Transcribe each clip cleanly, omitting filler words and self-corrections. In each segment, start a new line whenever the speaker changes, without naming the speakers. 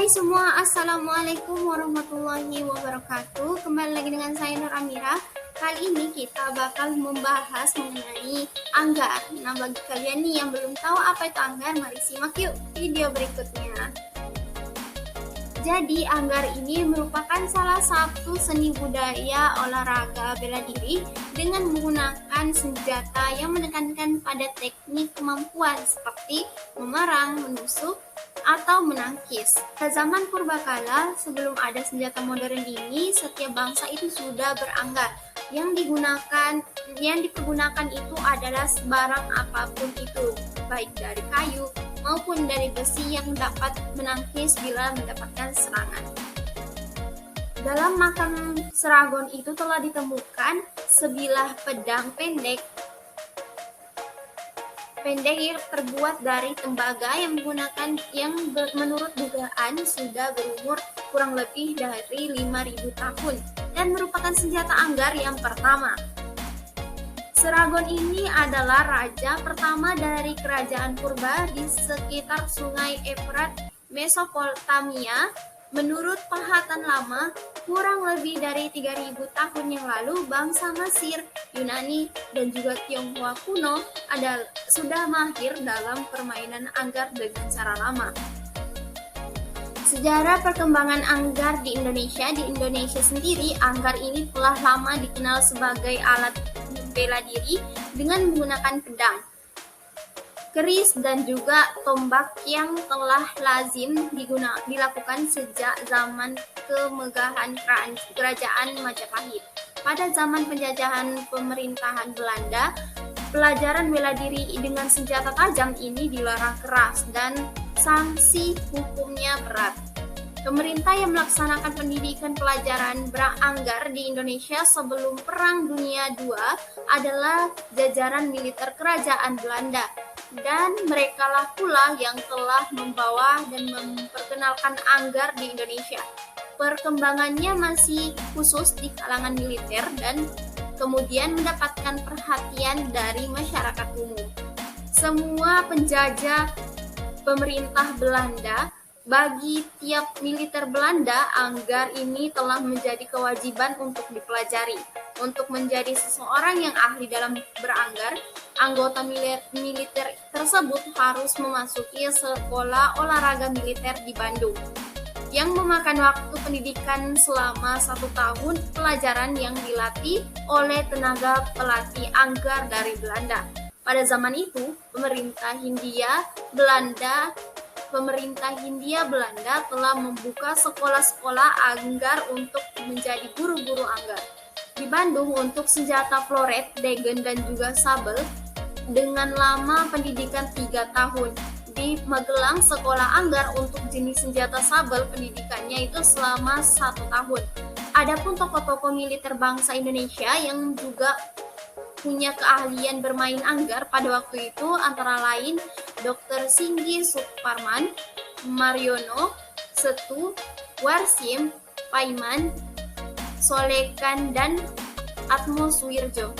Hai semua, Assalamualaikum warahmatullahi wabarakatuh. Kembali lagi dengan saya Nur Amira. Kali ini kita bakal membahas mengenai anggar. Nah, bagi kalian nih yang belum tahu apa itu anggar, mari simak yuk video berikutnya. Jadi, anggar ini merupakan salah satu seni budaya olahraga bela diri dengan menggunakan senjata yang menekankan pada teknik kemampuan seperti memarang, menusuk, atau menangkis. Pada zaman purbakala, sebelum ada senjata modern ini, setiap bangsa itu sudah beranggar. Yang dipergunakan itu adalah barang apapun itu, baik dari kayu maupun dari besi yang dapat menangkis bila mendapatkan serangan. Dalam makam Seragon itu telah ditemukan sebilah pedang pendek yang terbuat dari tembaga yang menurut dugaan sudah berumur kurang lebih dari 5.000 tahun dan merupakan senjata anggar yang pertama. Seragon ini adalah raja pertama dari kerajaan purba di sekitar sungai Efrat, Mesopotamia. Menurut pahatan lama, kurang lebih dari 3.000 tahun yang lalu, bangsa Mesir, Yunani, dan juga Tionghoa kuno sudah mahir dalam permainan anggar dengan cara lama. Sejarah perkembangan anggar di Indonesia sendiri, anggar ini telah lama dikenal sebagai alat bela diri dengan menggunakan pedang, keris, dan juga tombak yang telah lazim dilakukan sejak zaman kemegahan kerajaan Majapahit. Pada zaman penjajahan pemerintahan Belanda, pelajaran bela diri dengan senjata tajam ini dilarang keras dan sanksi hukumnya berat. Pemerintah yang melaksanakan pendidikan pelajaran beranggar di Indonesia sebelum Perang Dunia II adalah jajaran militer kerajaan Belanda, dan merekalah pula yang telah membawa dan memperkenalkan anggar di Indonesia. Perkembangannya masih khusus di kalangan militer dan kemudian mendapatkan perhatian dari masyarakat umum. Semua penjajah pemerintah Belanda, bagi tiap militer Belanda, anggar ini telah menjadi kewajiban untuk dipelajari. Untuk menjadi seseorang yang ahli dalam beranggar, anggota militer tersebut harus memasuki sekolah olahraga militer di Bandung, yang memakan waktu pendidikan selama 1 tahun, pelajaran yang dilatih oleh tenaga pelatih anggar dari Belanda. Pada zaman itu, pemerintah Hindia Belanda telah membuka sekolah-sekolah anggar untuk menjadi guru-guru anggar. Di Bandung untuk senjata floret, degen, dan juga sabel dengan lama pendidikan 3 tahun. Di Magelang, sekolah anggar untuk jenis senjata sabel pendidikannya itu selama 1 tahun. Adapun tokoh-tokoh militer bangsa Indonesia yang juga punya keahlian bermain anggar pada waktu itu antara lain Dr. Singgi Suparman, Mariono, Setu, Warsim, Paiman, Solekan, dan Atmo Suwirjo.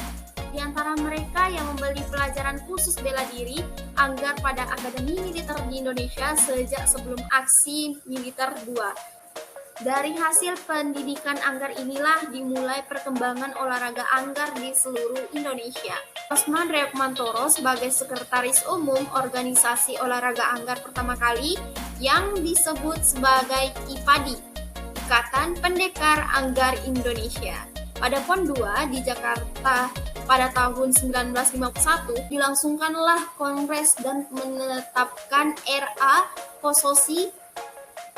Di antara mereka yang membeli pelajaran khusus bela diri anggar pada Akademi Militer di Indonesia sejak sebelum Aksi Militer II. Dari hasil pendidikan anggar inilah dimulai perkembangan olahraga anggar di seluruh Indonesia. Osman Reokmantoro sebagai Sekretaris Umum organisasi olahraga anggar pertama kali yang disebut sebagai IPADI, Ikatan Pendekar Anggar Indonesia. Pada PON 2 di Jakarta pada tahun 1951 dilangsungkanlah kongres dan menetapkan R.A. Kososi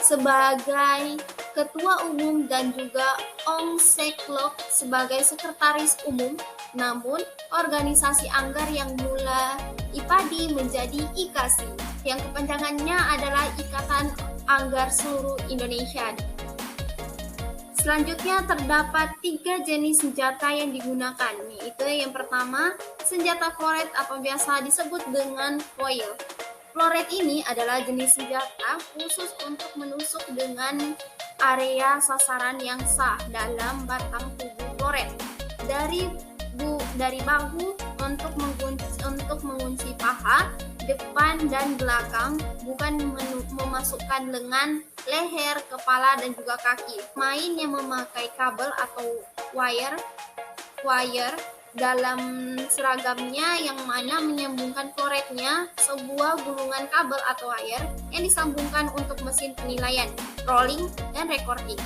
sebagai Ketua Umum dan juga Ong Seklok sebagai Sekretaris Umum. Namun, organisasi anggar yang mula IPADI menjadi IKASI, yang kepanjangannya adalah Ikatan Anggar Seluruh Indonesia. Selanjutnya terdapat 3 jenis senjata yang digunakan, yaitu yang pertama, senjata floret atau biasa disebut dengan foil. Floret ini adalah jenis senjata khusus untuk menusuk dengan area sasaran yang sah dalam batang tubuh floret. Dari bahu untuk mengunci paha, depan dan belakang, bukan memasukkan lengan, leher, kepala, dan juga kaki. Pemain yang memakai kabel atau wire dalam seragamnya yang mana menyambungkan floretnya sebuah gulungan kabel atau wire yang disambungkan untuk mesin penilaian, rolling, dan recording.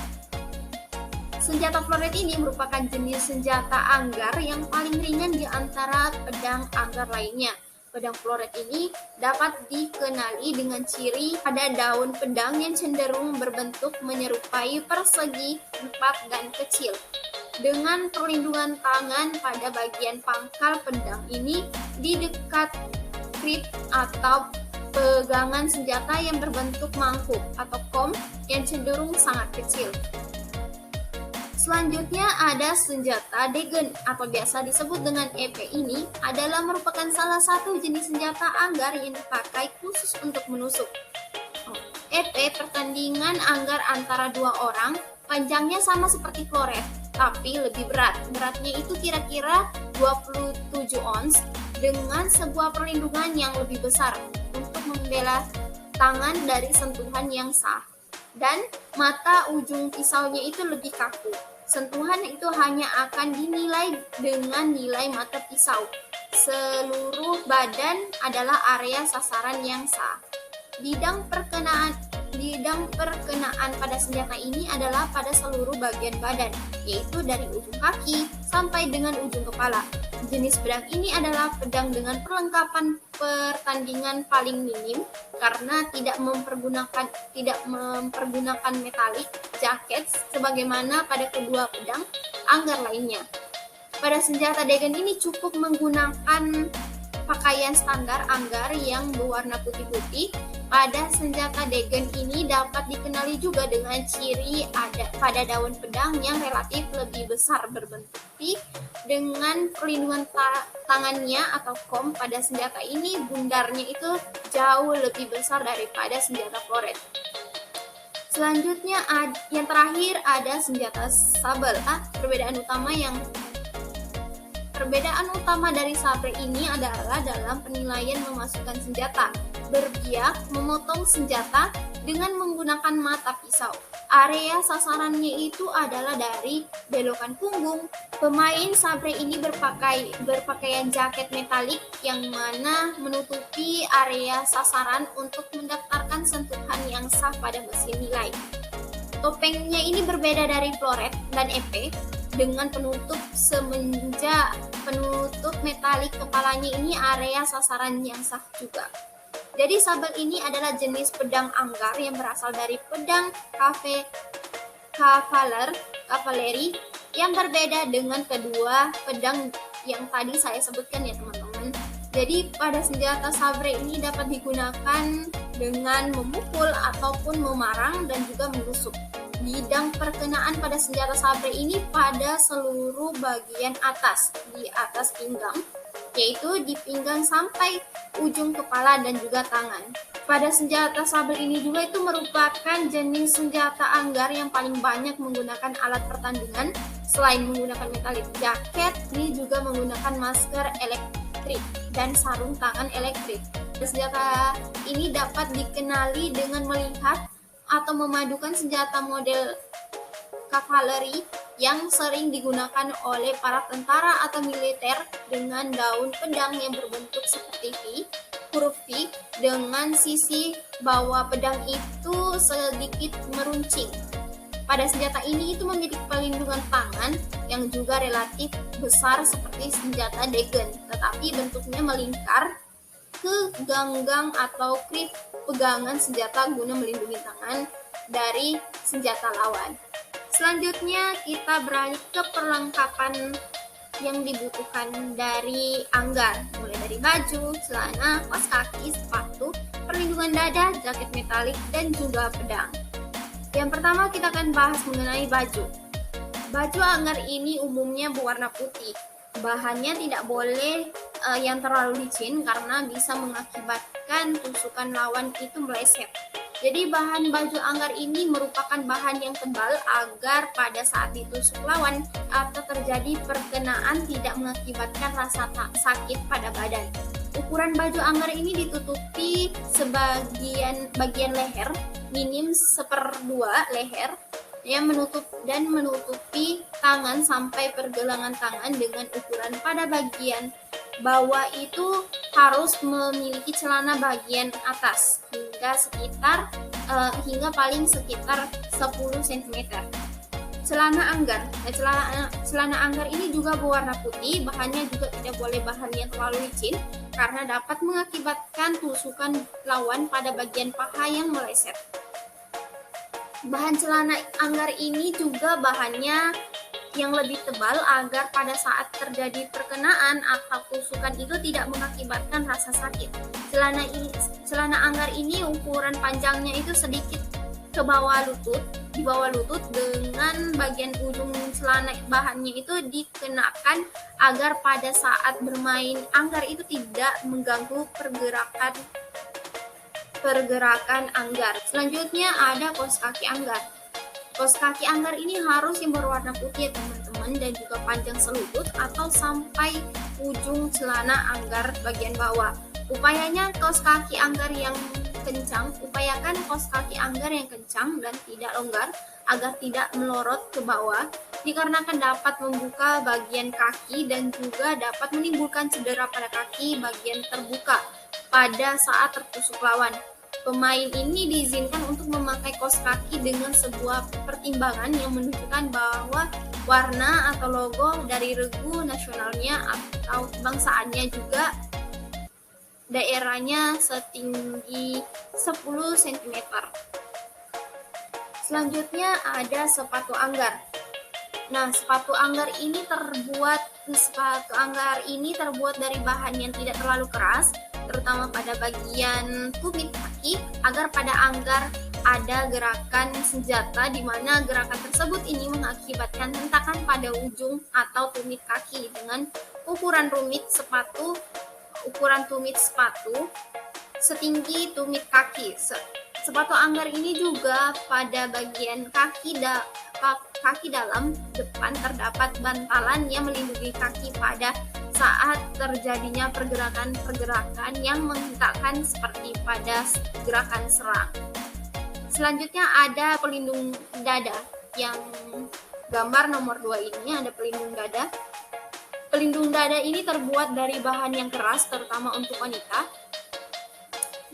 Senjata floret ini merupakan jenis senjata anggar yang paling ringan di antara pedang anggar lainnya. Pedang floret ini dapat dikenali dengan ciri pada daun pedang yang cenderung berbentuk menyerupai persegi, empat, dan kecil. Dengan perlindungan tangan pada bagian pangkal pedang ini di dekat grip atau pegangan senjata yang berbentuk mangkuk atau kom yang cenderung sangat kecil. Selanjutnya ada senjata degen atau biasa disebut dengan EP. Ini adalah merupakan salah satu jenis senjata anggar yang dipakai khusus untuk menusuk. EP pertandingan anggar antara dua orang, panjangnya sama seperti floret, tapi lebih berat. Beratnya itu kira-kira 27 ons dengan sebuah perlindungan yang lebih besar untuk membela tangan dari sentuhan yang sah. Dan mata ujung pisaunya itu lebih kaku. Sentuhan itu hanya akan dinilai dengan nilai mata pisau. Seluruh badan adalah area sasaran yang sah. Bidang perkenaan pada senjata ini adalah pada seluruh bagian badan, yaitu dari ujung kaki sampai dengan ujung kepala. Jenis pedang ini adalah pedang dengan perlengkapan pertandingan paling minim karena tidak mempergunakan metalik, jaket sebagaimana pada kedua pedang anggar lainnya. Pada senjata degen ini cukup menggunakan pakaian standar anggar yang berwarna putih-putih. Pada senjata degen ini dapat dikenali juga dengan ciri pada daun pedang yang relatif lebih besar berbentuk T, dengan perlindungan tangannya atau kom. Pada senjata ini bundarnya itu jauh lebih besar daripada senjata floret. Selanjutnya yang terakhir ada senjata sabel. Perbedaan utama dari sabre ini adalah dalam penilaian memasukkan senjata, berbiak, memotong senjata dengan menggunakan mata pisau. Area sasarannya itu adalah dari belokan punggung. Pemain sabre ini berpakaian jaket metalik yang mana menutupi area sasaran untuk mendaftarkan sentuhan yang sah pada mesin nilai. Topengnya ini berbeda dari floret dan EP dengan penutup metalik kepalanya ini area sasaran yang sah juga. Jadi sabel ini adalah jenis pedang anggar yang berasal dari pedang kavaleri yang berbeda dengan kedua pedang yang tadi saya sebutkan ya teman-teman. Jadi pada senjata sabre ini dapat digunakan dengan memukul ataupun memarang dan juga menusuk. Bidang perkenaan pada senjata sabre ini pada seluruh bagian atas, di atas pinggang, yaitu di pinggang sampai ujung kepala dan juga tangan. Pada senjata sabre ini juga itu merupakan jenis senjata anggar yang paling banyak menggunakan alat pertandingan. Selain menggunakan metalik jaket, ini juga menggunakan masker elektrik dan sarung tangan elektrik. Senjata ini dapat dikenali dengan melihat atau memadukan senjata model kavaleri yang sering digunakan oleh para tentara atau militer dengan daun pedang yang berbentuk seperti V, huruf V, dengan sisi bawah pedang itu sedikit meruncing. Pada senjata ini itu memiliki pelindungan tangan yang juga relatif besar seperti senjata degen, tetapi bentuknya melingkar ke ganggang atau grip pegangan senjata guna melindungi tangan dari senjata lawan. Selanjutnya kita beralih ke perlengkapan yang dibutuhkan dari anggar, mulai dari baju, celana, kaos kaki, sepatu, perlindungan dada, jaket metalik, dan juga pedang. Yang pertama kita akan bahas mengenai baju. Baju anggar ini umumnya berwarna putih. Bahannya tidak boleh yang terlalu licin karena bisa mengakibatkan tusukan lawan itu meleset. Jadi bahan baju anggar ini merupakan bahan yang tebal agar pada saat ditusuk lawan atau terjadi perkenaan tidak mengakibatkan rasa sakit pada badan. Ukuran baju anggar ini ditutupi bagian leher minim 1/2 leher yang menutupi tangan sampai pergelangan tangan dengan ukuran pada bagian bawah itu harus memiliki celana bagian atas hingga paling sekitar 10 cm. Celana anggar ini juga berwarna putih, bahannya juga tidak boleh bahan yang terlalu licin karena dapat mengakibatkan tusukan lawan pada bagian paha yang meleset. Bahan celana anggar ini juga bahannya yang lebih tebal agar pada saat terjadi perkenaan atau tusukan itu tidak mengakibatkan rasa sakit. Celana anggar ini ukuran panjangnya itu sedikit di bawah lutut dengan bagian ujung celana bahannya itu dikenakan agar pada saat bermain anggar itu tidak mengganggu pergerakan anggar. Selanjutnya ada kaos kaki anggar. Kaos kaki anggar ini harus yang berwarna putih ya teman-teman, dan juga panjang selutut atau sampai ujung celana anggar bagian bawah. Upayakan kaos kaki anggar yang kencang dan tidak longgar agar tidak melorot ke bawah, dikarenakan dapat membuka bagian kaki dan juga dapat menimbulkan cedera pada kaki bagian terbuka pada saat tertusuk lawan. Pemain ini diizinkan untuk memakai kaos kaki dengan sebuah pertimbangan yang menunjukkan bahwa warna atau logo dari regu nasionalnya atau bangsaannya juga daerahnya setinggi 10 cm. Selanjutnya ada sepatu anggar. Nah, sepatu anggar ini terbuat dari bahan yang tidak terlalu keras, terutama pada bagian tumit kaki, agar pada anggar ada gerakan senjata di mana gerakan tersebut ini mengakibatkan hentakan pada ujung atau tumit kaki dengan ukuran tumit sepatu setinggi tumit kaki. Sepatu anggar ini juga pada bagian kaki dalam depan terdapat bantalan yang melindungi kaki pada saat terjadinya pergerakan yang menghentakkan seperti pada gerakan serang. Selanjutnya ada pelindung dada. Yang gambar nomor 2 ini ada pelindung dada. Pelindung dada ini terbuat dari bahan yang keras, terutama untuk wanita.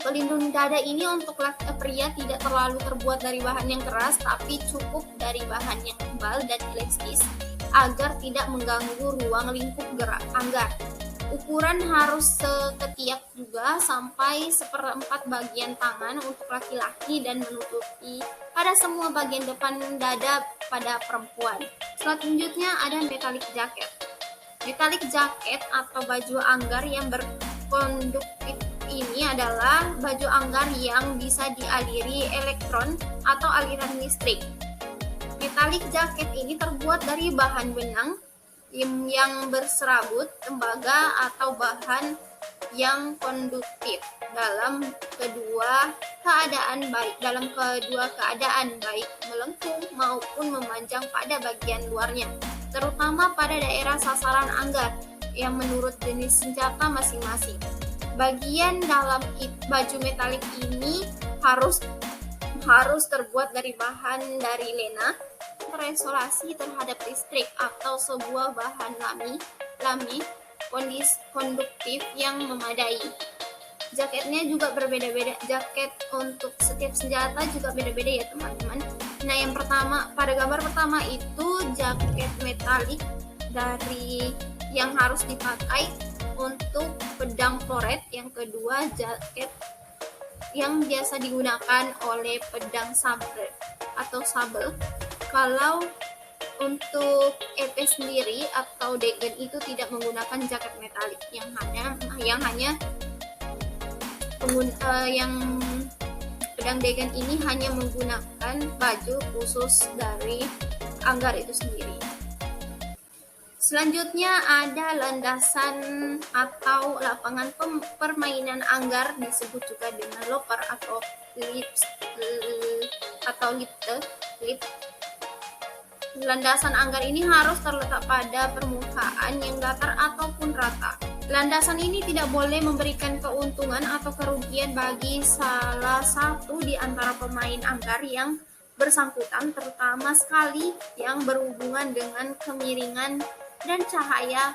Pelindung dada ini untuk pria tidak terlalu terbuat dari bahan yang keras, tapi cukup dari bahan yang tebal dan elastis agar tidak mengganggu ruang lingkup gerak anggar. Ukuran harus seketiak juga sampai 1/4 bagian tangan untuk laki-laki dan menutupi pada semua bagian depan dada pada perempuan. Selanjutnya ada metallic jacket. Metallic jacket atau baju anggar yang berkonduktif ini adalah baju anggar yang bisa dialiri elektron atau aliran listrik. Metallic jacket ini terbuat dari bahan benang yang berserabut, tembaga atau bahan yang konduktif dalam kedua keadaan baik melengkung maupun memanjang pada bagian luarnya, terutama pada daerah sasaran anggar yang menurut jenis senjata masing-masing. Bagian dalam baju metalik ini harus terbuat dari bahan dari lena, terisolasi terhadap listrik atau sebuah bahan lami konduktif yang memadai. Jaketnya juga berbeda-beda. Jaket untuk setiap senjata juga beda-beda ya teman-teman. Nah, pada gambar pertama itu jaket metalik dari yang harus dipakai untuk pedang floret. Yang kedua, jaket yang biasa digunakan oleh pedang sabel atau sabel. Kalau untuk EP sendiri atau degen itu tidak menggunakan jaket metalik, yang pedang degen ini hanya menggunakan baju khusus dari anggar itu sendiri. Selanjutnya ada landasan atau lapangan permainan anggar, disebut juga dengan loper atau lip. Landasan anggar ini harus terletak pada permukaan yang datar ataupun rata. Landasan ini tidak boleh memberikan keuntungan atau kerugian bagi salah satu di antara pemain anggar yang bersangkutan, terutama sekali yang berhubungan dengan kemiringan dan cahaya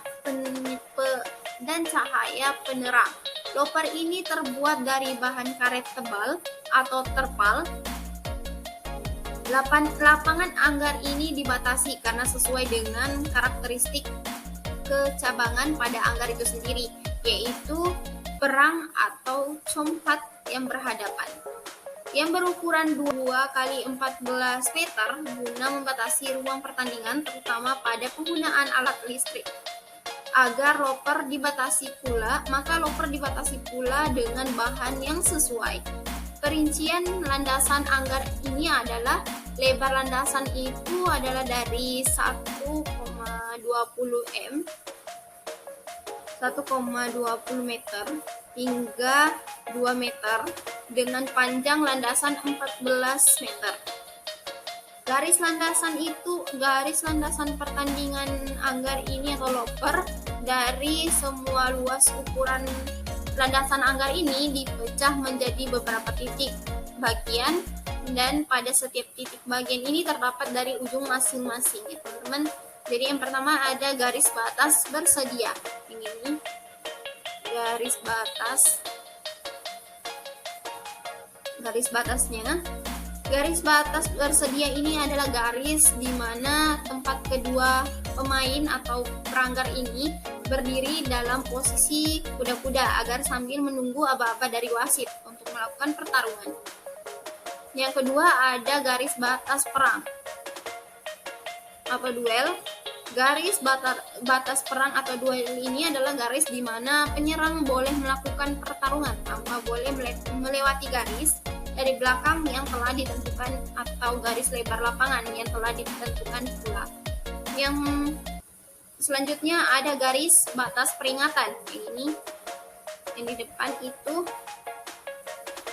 penerang. Loper ini terbuat dari bahan karet tebal atau terpal. Lapangan anggar ini dibatasi karena sesuai dengan karakteristik kecabangan pada anggar itu sendiri, yaitu perang atau compat yang berhadapan, yang berukuran 2 kali 14 meter guna membatasi ruang pertandingan, terutama pada penggunaan alat listrik. Agar loper dibatasi pula, maka loper dibatasi pula dengan bahan yang sesuai. Perincian landasan anggar ini adalah lebar landasan itu adalah dari 1,20 m 1,20 meter hingga 2 meter dengan panjang landasan 14 meter. Garis landasan pertandingan anggar ini atau loper dari semua luas ukuran landasan anggar ini dipecah menjadi beberapa titik bagian, dan pada setiap titik bagian ini terdapat dari ujung masing-masing ya teman-teman. Jadi yang pertama ada garis batas bersedia. Ini garis batasnya. Garis batas bersedia ini adalah garis di mana tempat kedua pemain atau peranggar ini berdiri dalam posisi kuda-kuda agar sambil menunggu aba-aba dari wasit untuk melakukan pertarungan. Yang kedua ada garis batas perang atau duel. Garis batas perang atau duel ini adalah garis di mana penyerang boleh melakukan pertarungan tanpa boleh melewati garis dari belakang yang telah ditentukan atau garis lebar lapangan yang telah ditentukan pula. Yang selanjutnya ada garis batas peringatan. Ini yang di depan itu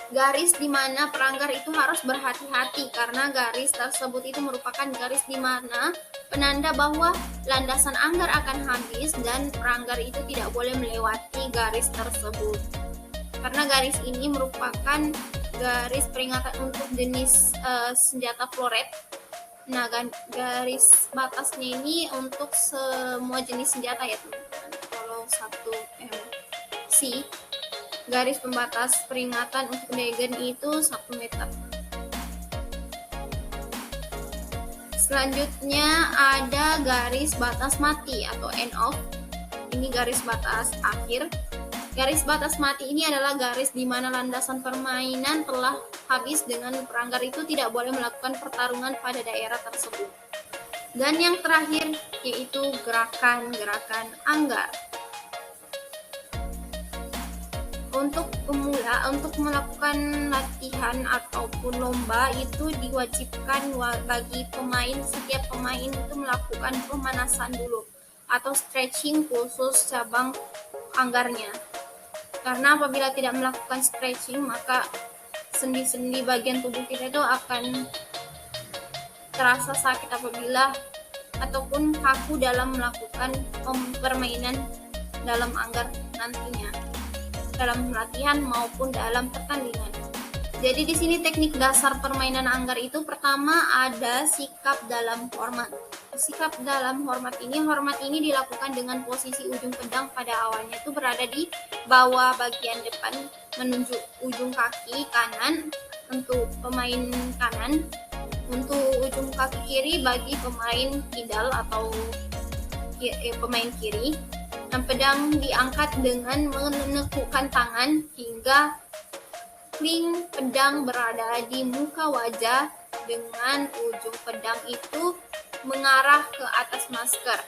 garis di mana peranggar itu harus berhati-hati karena garis tersebut itu merupakan garis di mana penanda bahwa landasan anggar akan habis dan peranggar itu tidak boleh melewati garis tersebut. Karena garis ini merupakan garis peringatan untuk jenis senjata floret. Nah, garis batasnya ini untuk semua jenis senjata ya teman-teman. Kalau 1 MC, garis pembatas peringatan untuk degen itu 1 meter. Selanjutnya ada garis batas mati atau end off. Ini garis batas akhir. Garis batas mati ini adalah garis di mana landasan permainan telah habis dengan peranggar itu tidak boleh melakukan pertarungan pada daerah tersebut. Dan yang terakhir yaitu gerakan anggar. Untuk pemula, untuk melakukan latihan ataupun lomba itu diwajibkan bagi setiap pemain itu melakukan pemanasan dulu atau stretching khusus cabang anggarnya. Karena apabila tidak melakukan stretching, maka sendi-sendi bagian tubuh kita itu akan terasa sakit apabila ataupun kaku dalam melakukan permainan dalam anggar nantinya, dalam latihan maupun dalam pertandingan. Jadi di sini teknik dasar permainan anggar itu pertama ada sikap dalam hormat. Sikap dalam hormat ini dilakukan dengan posisi ujung pedang pada awalnya itu berada di bawah bagian depan menunjuk ujung kaki kanan untuk pemain kanan, untuk ujung kaki kiri bagi pemain kidal atau pemain kiri. Dan pedang diangkat dengan menekukkan tangan hingga kling pedang berada di muka wajah dengan ujung pedang itu mengarah ke atas masker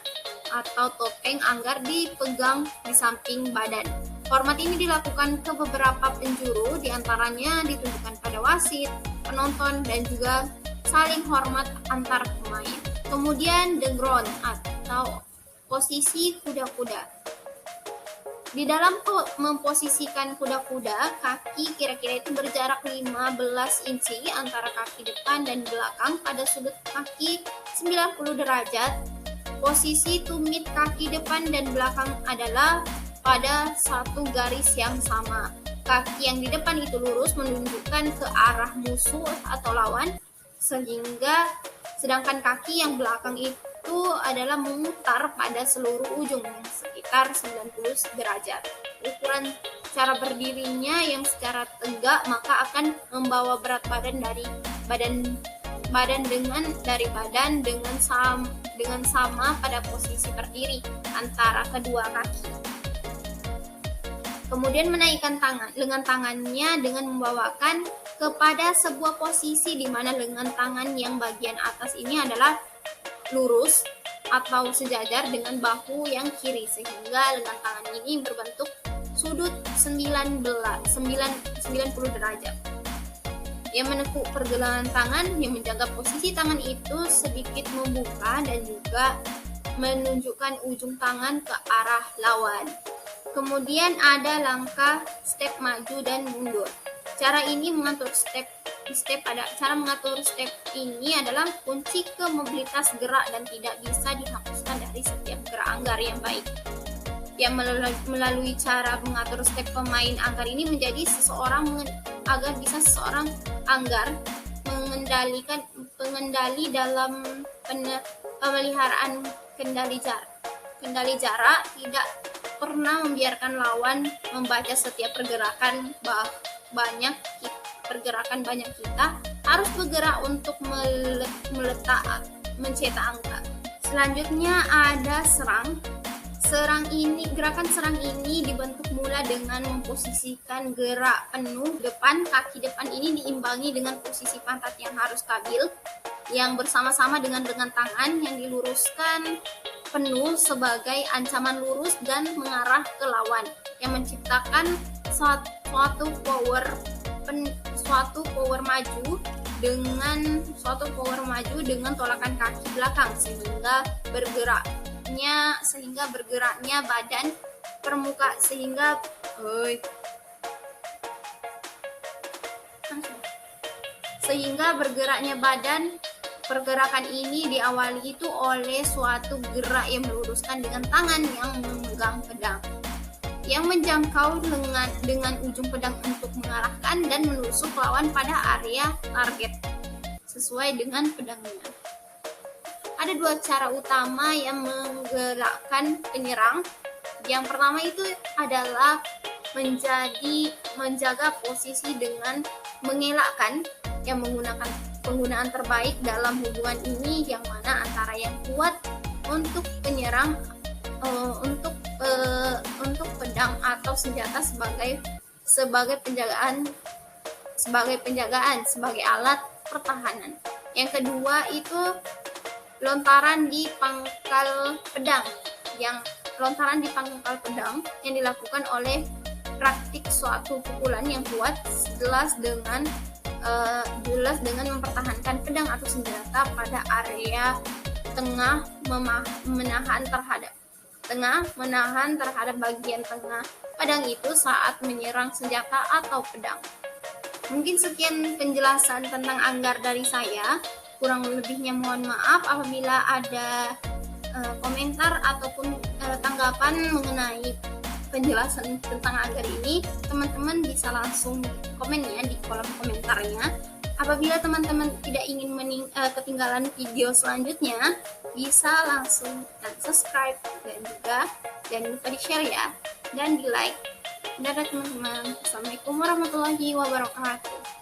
atau topeng anggar dipegang di samping badan. Hormat ini dilakukan ke beberapa penjuru, diantaranya ditunjukkan pada wasit, penonton, dan juga saling hormat antar pemain. Kemudian the ground atau posisi kuda-kuda. Di dalam memposisikan kuda-kuda, kaki kira-kira itu berjarak 15 inci antara kaki depan dan belakang pada sudut kaki 90 derajat. Posisi tumit kaki depan dan belakang adalah pada satu garis yang sama. Kaki yang di depan itu lurus menunjukkan ke arah musuh atau lawan, sedangkan kaki yang belakang itu adalah memutar pada seluruh ujungnya sekitar 90 derajat. Ukuran cara berdirinya yang secara tegak maka akan membawa berat badan dengan sama pada posisi berdiri antara kedua kaki. Kemudian menaikkan lengan tangannya dengan membawakan kepada sebuah posisi di mana lengan tangan yang bagian atas ini adalah lurus atau sejajar dengan bahu yang kiri, sehingga lengan tangan ini berbentuk sudut 90 derajat. Yang menekuk pergelangan tangan, yang menjaga posisi tangan itu sedikit membuka dan juga menunjukkan ujung tangan ke arah lawan. Kemudian ada langkah step maju dan mundur. Cara mengatur step ini adalah kunci ke mobilitas gerak dan tidak bisa dihapuskan dari setiap gerak anggar yang baik. Yang melalui cara mengatur step pemain anggar ini menjadi agar bisa seseorang anggar pengendali dalam pemeliharaan kendali jarak tidak pernah membiarkan lawan membaca setiap pergerakan banyak kita harus bergerak untuk mencetak angka. Selanjutnya ada serang. Gerakan serang ini dibentuk mula dengan memposisikan gerak penuh depan. Kaki depan ini diimbangi dengan posisi pantat yang harus stabil, yang bersama-sama dengan lengan tangan yang diluruskan penuh sebagai ancaman lurus dan mengarah ke lawan, yang menciptakan suatu power maju dengan tolakan kaki belakang sehingga bergeraknya badan pergerakan ini diawali itu oleh suatu gerak yang meluruskan dengan tangan yang memegang pedang, yang menjangkau dengan ujung pedang untuk mengarahkan dan menusuk lawan pada area target sesuai dengan pedangnya. Ada dua cara utama yang menggerakkan penyerang. Yang pertama itu adalah menjaga posisi dengan mengelakkan, yang menggunakan penggunaan terbaik dalam hubungan ini, yang mana antara yang kuat untuk penyerang untuk pedang atau senjata sebagai alat pertahanan. Yang kedua itu lontaran di pangkal pedang yang dilakukan oleh praktik suatu pukulan yang kuat jelas dengan mempertahankan pedang atau senjata pada area tengah, menahan terhadap bagian tengah pedang itu saat menyerang senjata atau pedang. Mungkin sekian penjelasan tentang anggar dari saya. Kurang lebihnya mohon maaf. Apabila ada komentar ataupun tanggapan mengenai penjelasan tentang anggar ini, teman-teman bisa langsung komen ya di kolom komentarnya. Apabila teman-teman tidak ingin ketinggalan video selanjutnya, bisa langsung subscribe dan juga jangan lupa di share ya dan di like. Dadah teman-teman. Assalamualaikum warahmatullahi wabarakatuh.